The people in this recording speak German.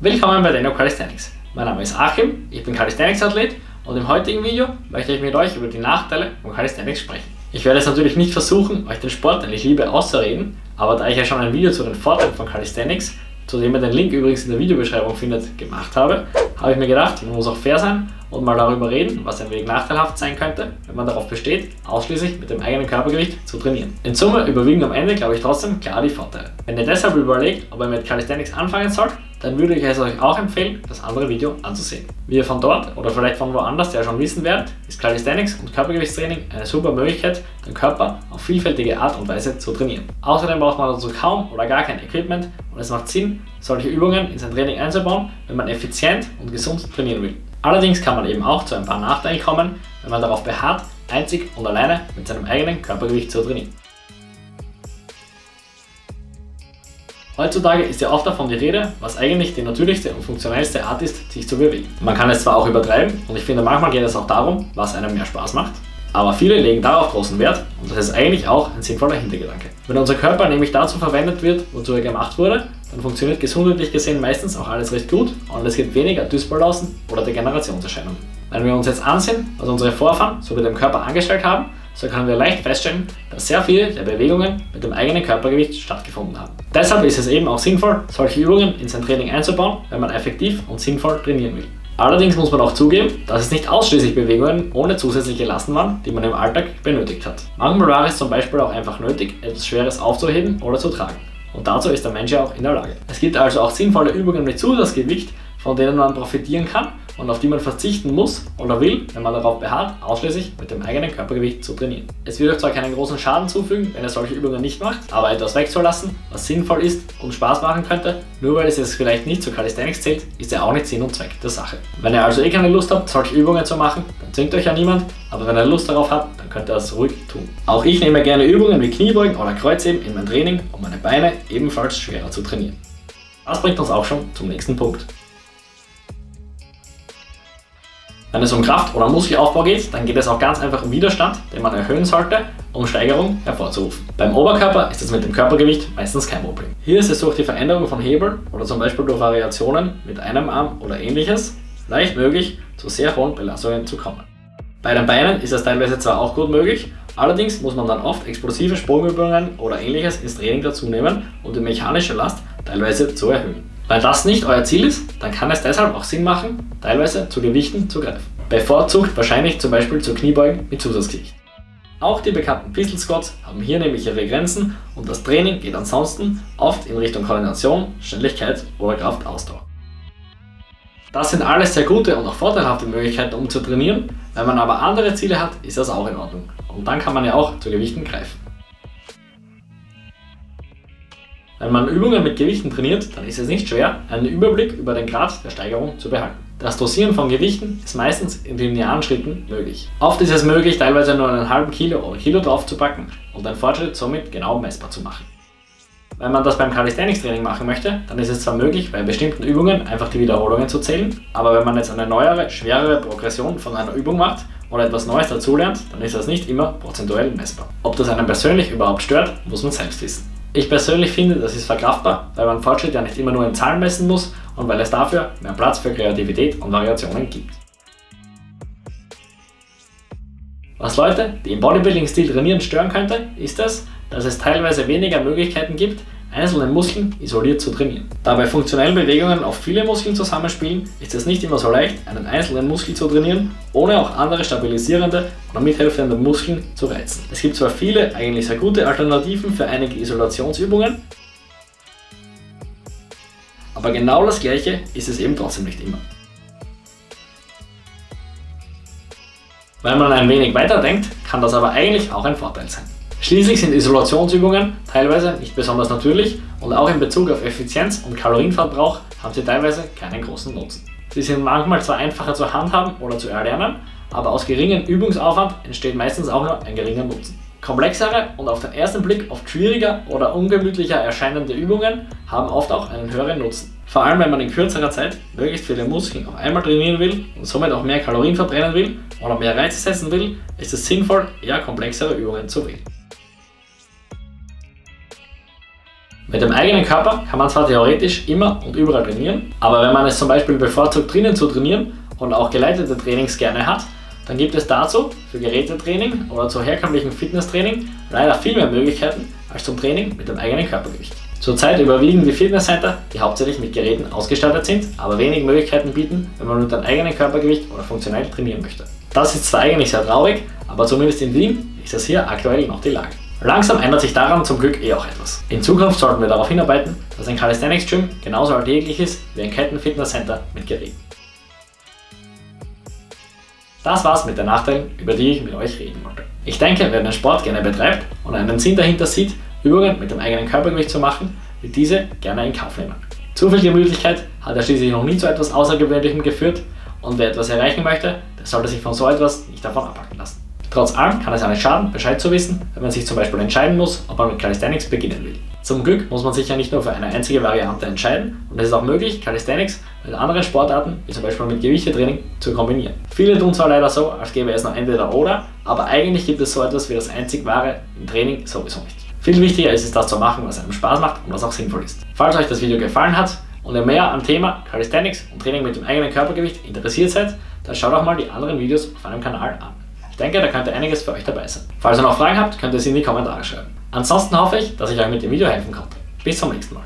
Willkommen bei Denno Calisthenics. Mein Name ist Achim, ich bin Calisthenics-Athlet und im heutigen Video möchte ich mit euch über die Nachteile von Calisthenics sprechen. Ich werde jetzt natürlich nicht versuchen, euch den Sport, den ich liebe, auszureden, aber da ich ja schon ein Video zu den Vorteilen von Calisthenics, zu dem ihr den Link übrigens in der Videobeschreibung findet, gemacht habe, habe ich mir gedacht, man muss auch fair sein und mal darüber reden, was ein wenig nachteilhaft sein könnte, wenn man darauf besteht, ausschließlich mit dem eigenen Körpergewicht zu trainieren. In Summe überwiegen am Ende, glaube ich, trotzdem klar die Vorteile. Wenn ihr deshalb überlegt, ob ihr mit Calisthenics anfangen sollt, dann würde ich es euch auch empfehlen, das andere Video anzusehen. Wie ihr von dort oder vielleicht von woanders ja schon wissen werdet, ist Calisthenics und Körpergewichtstraining eine super Möglichkeit, den Körper auf vielfältige Art und Weise zu trainieren. Außerdem braucht man dazu kaum oder gar kein Equipment und es macht Sinn, solche Übungen in sein Training einzubauen, wenn man effizient und gesund trainieren will. Allerdings kann man eben auch zu ein paar Nachteilen kommen, wenn man darauf beharrt, einzig und alleine mit seinem eigenen Körpergewicht zu trainieren. Heutzutage ist ja oft davon die Rede, was eigentlich die natürlichste und funktionellste Art ist, sich zu bewegen. Man kann es zwar auch übertreiben und ich finde manchmal geht es auch darum, was einem mehr Spaß macht, aber viele legen darauf großen Wert und das ist eigentlich auch ein sinnvoller Hintergedanke. Wenn unser Körper nämlich dazu verwendet wird, wozu er gemacht wurde, dann funktioniert gesundheitlich gesehen meistens auch alles recht gut und es gibt weniger Dysbalancen oder Degenerationserscheinungen. Wenn wir uns jetzt ansehen, was unsere Vorfahren so mit dem Körper angestellt haben, so können wir leicht feststellen, dass sehr viele der Bewegungen mit dem eigenen Körpergewicht stattgefunden haben. Deshalb ist es eben auch sinnvoll, solche Übungen in sein Training einzubauen, wenn man effektiv und sinnvoll trainieren will. Allerdings muss man auch zugeben, dass es nicht ausschließlich Bewegungen ohne zusätzliche Lasten waren, die man im Alltag benötigt hat. Manchmal war es zum Beispiel auch einfach nötig, etwas Schweres aufzuheben oder zu tragen. Und dazu ist der Mensch ja auch in der Lage. Es gibt also auch sinnvolle Übungen mit Zusatzgewicht, von denen man profitieren kann und auf die man verzichten muss oder will, wenn man darauf beharrt, ausschließlich mit dem eigenen Körpergewicht zu trainieren. Es wird euch zwar keinen großen Schaden zufügen, wenn ihr solche Übungen nicht macht, aber etwas wegzulassen, was sinnvoll ist und Spaß machen könnte, nur weil es jetzt vielleicht nicht zu Calisthenics zählt, ist ja auch nicht Sinn und Zweck der Sache. Wenn ihr also keine Lust habt, solche Übungen zu machen, dann zwingt euch ja niemand, aber wenn ihr Lust darauf habt, dann könnt ihr das ruhig tun. Auch ich nehme gerne Übungen wie Kniebeugen oder Kreuzheben in mein Training, um meine Beine ebenfalls schwerer zu trainieren. Das bringt uns auch schon zum nächsten Punkt. Wenn es um Kraft- oder Muskelaufbau geht, dann geht es auch ganz einfach um Widerstand, den man erhöhen sollte, um Steigerung hervorzurufen. Beim Oberkörper ist es mit dem Körpergewicht meistens kein Problem. Hier ist es durch die Veränderung von Hebeln oder zum Beispiel durch Variationen mit einem Arm oder ähnliches leicht möglich, zu sehr hohen Belastungen zu kommen. Bei den Beinen ist es teilweise zwar auch gut möglich, allerdings muss man dann oft explosive Sprungübungen oder ähnliches ins Training dazu nehmen, um die mechanische Last teilweise zu erhöhen. Wenn das nicht euer Ziel ist, dann kann es deshalb auch Sinn machen, teilweise zu Gewichten zu greifen. Bevorzugt wahrscheinlich zum Beispiel zu Kniebeugen mit Zusatzgewicht. Auch die bekannten Pistol Squats haben hier nämlich ihre Grenzen und das Training geht ansonsten oft in Richtung Koordination, Schnelligkeit oder Kraftausdauer. Das sind alles sehr gute und auch vorteilhafte Möglichkeiten, um zu trainieren. Wenn man aber andere Ziele hat, ist das auch in Ordnung. Und dann kann man ja auch zu Gewichten greifen. Wenn man Übungen mit Gewichten trainiert, dann ist es nicht schwer, einen Überblick über den Grad der Steigerung zu behalten. Das Dosieren von Gewichten ist meistens in linearen Schritten möglich. Oft ist es möglich, teilweise nur einen halben Kilo oder Kilo draufzupacken und den Fortschritt somit genau messbar zu machen. Wenn man das beim Calisthenics-Training machen möchte, dann ist es zwar möglich, bei bestimmten Übungen einfach die Wiederholungen zu zählen, aber wenn man jetzt eine neuere, schwerere Progression von einer Übung macht oder etwas Neues dazulernt, dann ist das nicht immer prozentuell messbar. Ob das einen persönlich überhaupt stört, muss man selbst wissen. Ich persönlich finde, das ist verkraftbar, weil man Fortschritt ja nicht immer nur in Zahlen messen muss und weil es dafür mehr Platz für Kreativität und Variationen gibt. Was Leute, die im Bodybuilding-Stil trainieren, stören könnte, ist es, dass es teilweise weniger Möglichkeiten gibt, einzelne Muskeln isoliert zu trainieren. Da bei funktionellen Bewegungen oft viele Muskeln zusammenspielen, ist es nicht immer so leicht, einen einzelnen Muskel zu trainieren, ohne auch andere stabilisierende oder mithelfende Muskeln zu reizen. Es gibt zwar viele eigentlich sehr gute Alternativen für einige Isolationsübungen, aber genau das Gleiche ist es eben trotzdem nicht immer. Wenn man ein wenig weiterdenkt, kann das aber eigentlich auch ein Vorteil sein. Schließlich sind Isolationsübungen teilweise nicht besonders natürlich und auch in Bezug auf Effizienz und Kalorienverbrauch haben sie teilweise keinen großen Nutzen. Sie sind manchmal zwar einfacher zu handhaben oder zu erlernen, aber aus geringem Übungsaufwand entsteht meistens auch nur ein geringer Nutzen. Komplexere und auf den ersten Blick oft schwieriger oder ungemütlicher erscheinende Übungen haben oft auch einen höheren Nutzen. Vor allem wenn man in kürzerer Zeit möglichst viele Muskeln auf einmal trainieren will und somit auch mehr Kalorien verbrennen will oder mehr Reize setzen will, ist es sinnvoll, eher komplexere Übungen zu wählen. Mit dem eigenen Körper kann man zwar theoretisch immer und überall trainieren, aber wenn man es zum Beispiel bevorzugt drinnen zu trainieren und auch geleitete Trainings gerne hat, dann gibt es dazu für Gerätetraining oder zu herkömmlichem Fitnesstraining leider viel mehr Möglichkeiten als zum Training mit dem eigenen Körpergewicht. Zurzeit überwiegen die Fitnesscenter, die hauptsächlich mit Geräten ausgestattet sind, aber wenig Möglichkeiten bieten, wenn man mit dem eigenen Körpergewicht oder funktionell trainieren möchte. Das ist zwar eigentlich sehr traurig, aber zumindest in Wien ist das hier aktuell noch die Lage. Langsam ändert sich daran zum Glück auch etwas. In Zukunft sollten wir darauf hinarbeiten, dass ein Calisthenics Gym genauso alltäglich ist wie ein Ketten-Fitnesscenter mit Geräten. Das war's mit den Nachteilen, über die ich mit euch reden wollte. Ich denke, wer den Sport gerne betreibt und einen Sinn dahinter sieht, Übungen mit dem eigenen Körpergewicht zu machen, wird diese gerne in Kauf nehmen. Zu viel Gemütlichkeit hat ja schließlich noch nie zu etwas Außergewöhnlichem geführt und wer etwas erreichen möchte, der sollte sich von so etwas nicht davon abhalten lassen. Trotz allem kann es auch nicht schaden, Bescheid zu wissen, wenn man sich zum Beispiel entscheiden muss, ob man mit Calisthenics beginnen will. Zum Glück muss man sich ja nicht nur für eine einzige Variante entscheiden und es ist auch möglich, Calisthenics mit anderen Sportarten, wie zum Beispiel mit Gewichtetraining, zu kombinieren. Viele tun zwar leider so, als gäbe es nur entweder oder, aber eigentlich gibt es so etwas wie das einzig wahre im Training sowieso nicht. Viel wichtiger ist es, das zu machen, was einem Spaß macht und was auch sinnvoll ist. Falls euch das Video gefallen hat und ihr mehr am Thema Calisthenics und Training mit dem eigenen Körpergewicht interessiert seid, dann schaut auch mal die anderen Videos auf meinem Kanal an. Ich denke, da könnte einiges für euch dabei sein. Falls ihr noch Fragen habt, könnt ihr sie in die Kommentare schreiben. Ansonsten hoffe ich, dass ich euch mit dem Video helfen konnte. Bis zum nächsten Mal.